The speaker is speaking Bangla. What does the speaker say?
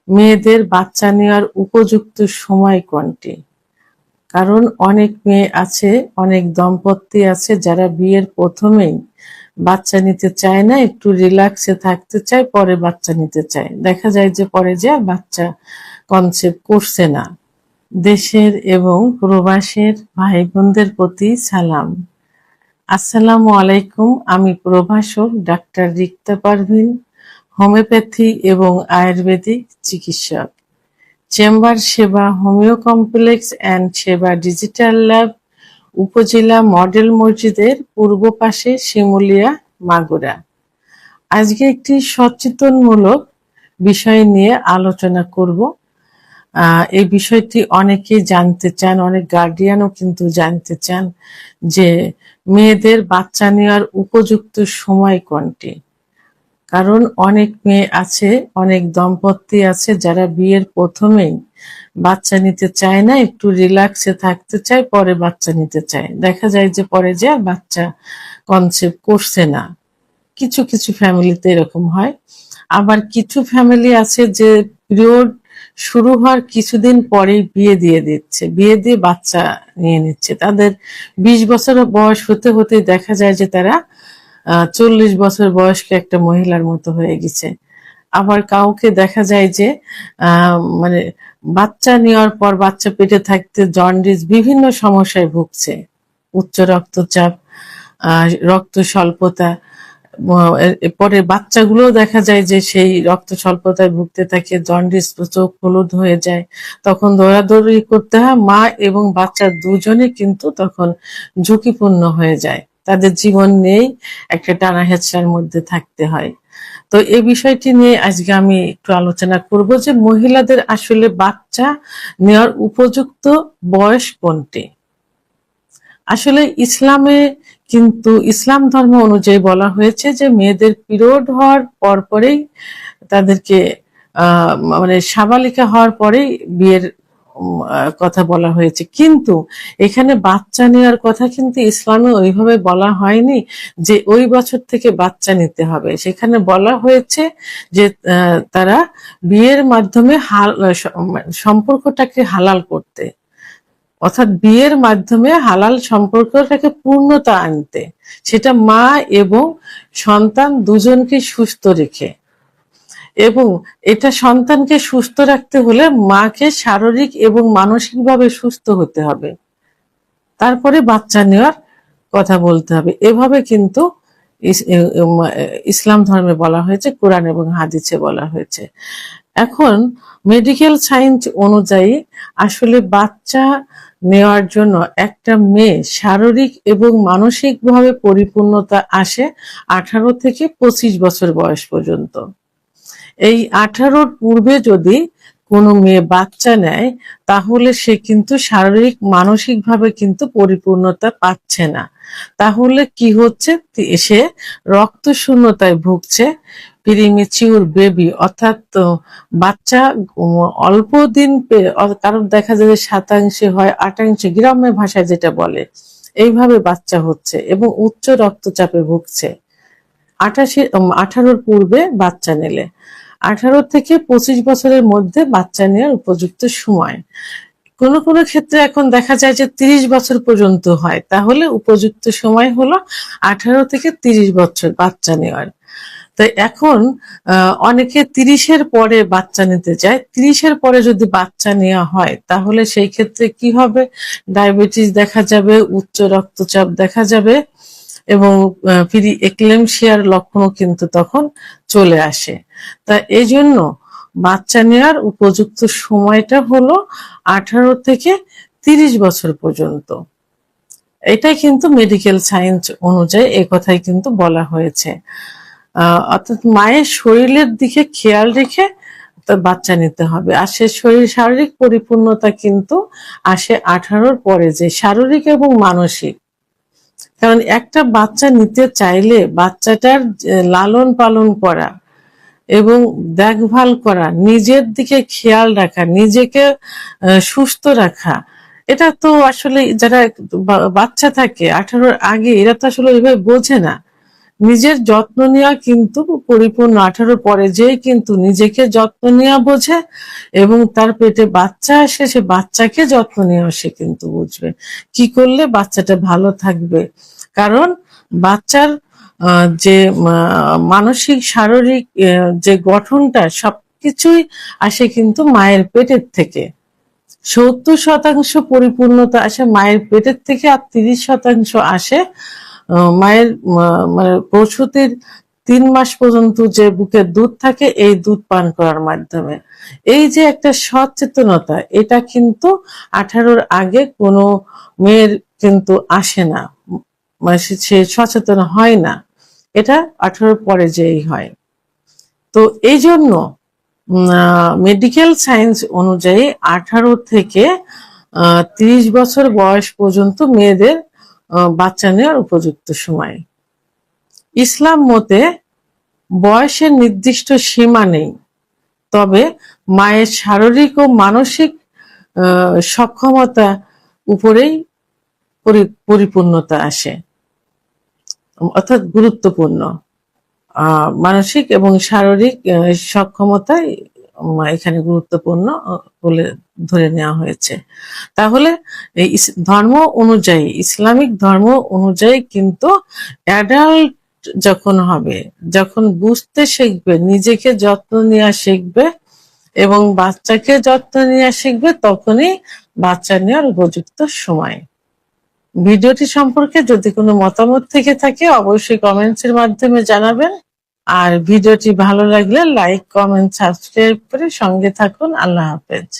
মেয়েদের বাচ্চা নেওয়ার উপযুক্ত সময় কোনটি? কারণ অনেক মেয়ে আছে, অনেক দম্পতি আছে যারা বিয়ের প্রথমেই বাচ্চা নিতে চায় না, একটু রিল্যাক্সে থাকতে চায়, পরে বাচ্চা নিতে চায়। দেখা যায় যে পরে যে আর বাচ্চা কনসেপ্ট করছে না। দেশের এবং প্রবাসের ভাই বোনদের প্রতি সালাম। আসসালামু আলাইকুম। আমি প্রভাষক ডাক্তার রিক্তা পারভিন, হোমিওপ্যাথি এবং আয়ুর্বেদিক চিকিৎসক। চেম্বার সেবা হোমিও কমপ্লেক্স অ্যান্ড সেবা ডিজিটাল ল্যাব, উপজেলা মডেল মসজিদের পূর্ব পাশে, শিমুলিয়া, মাগুরা। আজকে একটি সচেতনমূলক বিষয় নিয়ে আলোচনা করব। এই বিষয়টি অনেকেই জানতে চান, অনেক গার্ডিয়ানও কিন্তু জানতে চান যে মেয়েদের বাচ্চা নেওয়ার উপযুক্ত সময় কোনটি। কারণ অনেক মেয়ে আছে, অনেক দম্পতি আছে যারা বিয়ের প্রথমেই বাচ্চা নিতে চায় না, একটু রিল্যাক্সে থাকতে চায়, পরে বাচ্চা নিতে চায়। দেখা যায় যে পরে যে আর বাচ্চা কনসেপ্ট করছে না। কিছু কিছু ফ্যামিলিতে এরকম হয়। আবার কিছু ফ্যামিলি আছে যে পিরিয়ড শুরু হওয়ার কিছুদিন পরেই বিয়ে দিয়ে দিচ্ছে, বিয়ে দিয়ে বাচ্চা নিয়ে নিচ্ছে। তাদের 20 বছর বয়স হতে হতেই দেখা যায় যে তারা 40 বছর বয়স্ক একটা মহিলার মতো হয়ে গেছে। আবার কাউকে দেখা যায় যে মানে বাচ্চা নেওয়ার পর বাচ্চা পেটে থাকতে জন্ডিস বিভিন্ন সমস্যায় ভুগছে, উচ্চ রক্তচাপ, রক্ত স্বল্পতা। পরে বাচ্চাগুলো দেখা যায় যে সেই রক্ত স্বল্পতায় ভুগতে থাকে, জন্ডিস, চোখ হলুদ হয়ে যায়। তখন দৌড়াদৌড়ি করতে হয়, মা এবং বাচ্চা দুজনে কিন্তু তখন ঝুঁকিপূর্ণ হয়ে যায়। তাদের জীবন নিয়েই একটা টানা হেঁচড়ার মধ্যে থাকতে হয়। তো এই বিষয়টি নিয়ে আজকে আমি একটু আলোচনা করব যে মহিলাদের আসলে বাচ্চা নেওয়ার উপযুক্ত বয়স কোনটি। আসলে ইসলামে কিন্তু ইসলাম ধর্ম অনুযায়ী বলা হয়েছে যে মেয়েদের পিরিয়ড হওয়ার পরপরেই তাদেরকে মানে সাবালিকা হওয়ার পরেই বিয়ের কথা বলা হয়েছে। কিন্তু এখানে বাচ্চা নেওয়ার কথা কিন্তু ইসলামে ওইভাবে বলা হয়নি যে ওই বছর থেকে বাচ্চা নিতে হবে। সেখানে বলা হয়েছে যে তারা বিয়ের মাধ্যমে সম্পর্কটাকে হালাল করতে, অর্থাৎ বিয়ের মাধ্যমে হালাল সম্পর্কটাকে পূর্ণতা আনতে, সেটা মা এবং সন্তান দুজনকে সুস্থ রেখে। এবং এটা সন্তানকে সুস্থ রাখতে হলে মাকে শারীরিক এবং মানসিকভাবে সুস্থ হতে হবে, তারপরে বাচ্চা নেওয়ার কথা বলতে হবে। এভাবে কিন্তু ইসলাম ধর্মে বলা হয়েছে, কোরআন এবং হাদিসে বলা হয়েছে। এখন মেডিকেল সায়েন্স অনুযায়ী আসলে বাচ্চা নেওয়ার জন্য একটা মেয়ে শারীরিক এবং মানসিকভাবে পরিপূর্ণতা আসে 18 থেকে 25 বছর বয়স পর্যন্ত। এই 18-র পূর্বে যদি কোনো মেয়ে বাচ্চা নেয় তাহলে সে কিন্তু শারীরিক মানসিকভাবে কিন্তু পরিপূর্ণতা পাচ্ছে না। তাহলে কি হচ্ছে, সে রক্ত শূন্যতায় ভুগছে, প্রিমেচিউর বেবি, অর্থাৎ বাচ্চা অল্প দিন কারণ দেখা যায় যে 7 হয়, 8, গ্রামের ভাষায় যেটা বলে, এইভাবে বাচ্চা হচ্ছে এবং উচ্চ রক্তচাপে ভুগছে। 18-র পূর্বে বাচ্চা নিলে 18 থেকে 25 বছরের মধ্যে বাচ্চা নেওয়ার উপযুক্ত সময়। কোন কোন ক্ষেত্রে এখন দেখা যায় যে 30 বছর পর্যন্ত হয়, তাহলে উপযুক্ত সময় হলো 18 থেকে 30 বছর বাচ্চা নেওয়ার। তো এখন অনেকে 30-এর পরে বাচ্চা নিতে চায়। 30-এর পরে যদি বাচ্চা নেওয়া হয় তাহলে সেই ক্ষেত্রে কি হবে, ডায়াবেটিস দেখা যাবে, উচ্চ রক্তচাপ দেখা যাবে এবং প্রি এক্লেমশিয়ার লক্ষণও কিন্তু তখন চলে আসে। তা এই জন্য বাচ্চা নেওয়ার উপযুক্ত সময়টা হলো 18 থেকে 30 বছর পর্যন্ত। এটাই কিন্তু মেডিকেল সায়েন্স অনুযায়ী এই কথাই কিন্তু বলা হয়েছে। অর্থাৎ মায়ের শরীরের দিকে খেয়াল রেখে তার বাচ্চা নিতে হবে। আর সে শারীরিক পরিপূর্ণতা কিন্তু আসে 18-র পরে, যে শারীরিক এবং মানসিক। কারণ একটা বাচ্চা নিতে চাইলে বাচ্চাটার লালন পালন করা এবং দেখভাল করা, নিজের দিকে খেয়াল রাখা, নিজেকে সুস্থ রাখা, এটা তো আসলে যারা বাচ্চা থাকে 18-র আগে এরা তো আসলে ওইভাবে বোঝে না। নিজের যত্ন নেওয়া কিন্তু পরিপূর্ণ 18 পরে যেই কিন্তু নিজেকে যত্ন নেওয়া বোঝে এবং তার পেটে বাচ্চা আসে, সে বাচ্চাকে যত্ন নেওয়া সে কিন্তু বুঝবে কি করলে বাচ্চাটা ভালো থাকবে। কারণ বাচ্চার যে মানসিক শারীরিক যে গঠনটা সবকিছুই আসে কিন্তু মায়ের পেটের থেকে। 70% পরিপূর্ণতা আসে মায়ের পেটের থেকে, আর 30% আসে মায়ের মানে প্রসূতির 3 মাস পর্যন্ত যে বুকের দুধ থাকে এই দুধ পান করার মাধ্যমে। এই যে একটা সচেতনতা, এটা কিন্তু 18-র আগে কোনো মেয়ের কিন্তু আসে না, মানে সে সচেতন হয় না, এটা 18-র পরে যেই হয়। তো এই জন্য মেডিকেল সায়েন্স অনুযায়ী 18 থেকে 30 বছর বয়স পর্যন্ত মেয়েদের বাচ্চা নেওয়ার উপযুক্ত সময়। ইসলাম মতে বয়সের নির্দিষ্ট সীমা নেই, তবে মায়ের শারীরিক ও মানসিক সক্ষমতা উপরেই পরিপূর্ণতা আসে, অর্থাৎ গুরুত্বপূর্ণ মানসিক এবং শারীরিক সক্ষমতাই এখানে গুরুত্বপূর্ণ বলে ধরে নেওয়া হয়েছে। তাহলে ধর্ম অনুযায়ী, ইসলামিক ধর্ম অনুযায়ী কিন্তু অ্যাডাল্ট যখন হবে, যখন বুঝতে শিখবে, নিজেকে যত্ন নেওয়া শিখবে এবং বাচ্চাকে যত্ন নেওয়া শিখবে, তখনই বাচ্চা নেওয়ার উপযুক্ত সময়। ভিডিওটি সম্পর্কে যদি কোনো মতামত থেকে থাকে অবশ্যই কমেন্টসের মাধ্যমে জানাবেন। আর ভিডিওটি ভালো লাগলে লাইক, কমেন্ট, সাবস্ক্রাইব করে সঙ্গে থাকুন। আল্লাহ হাফেজ।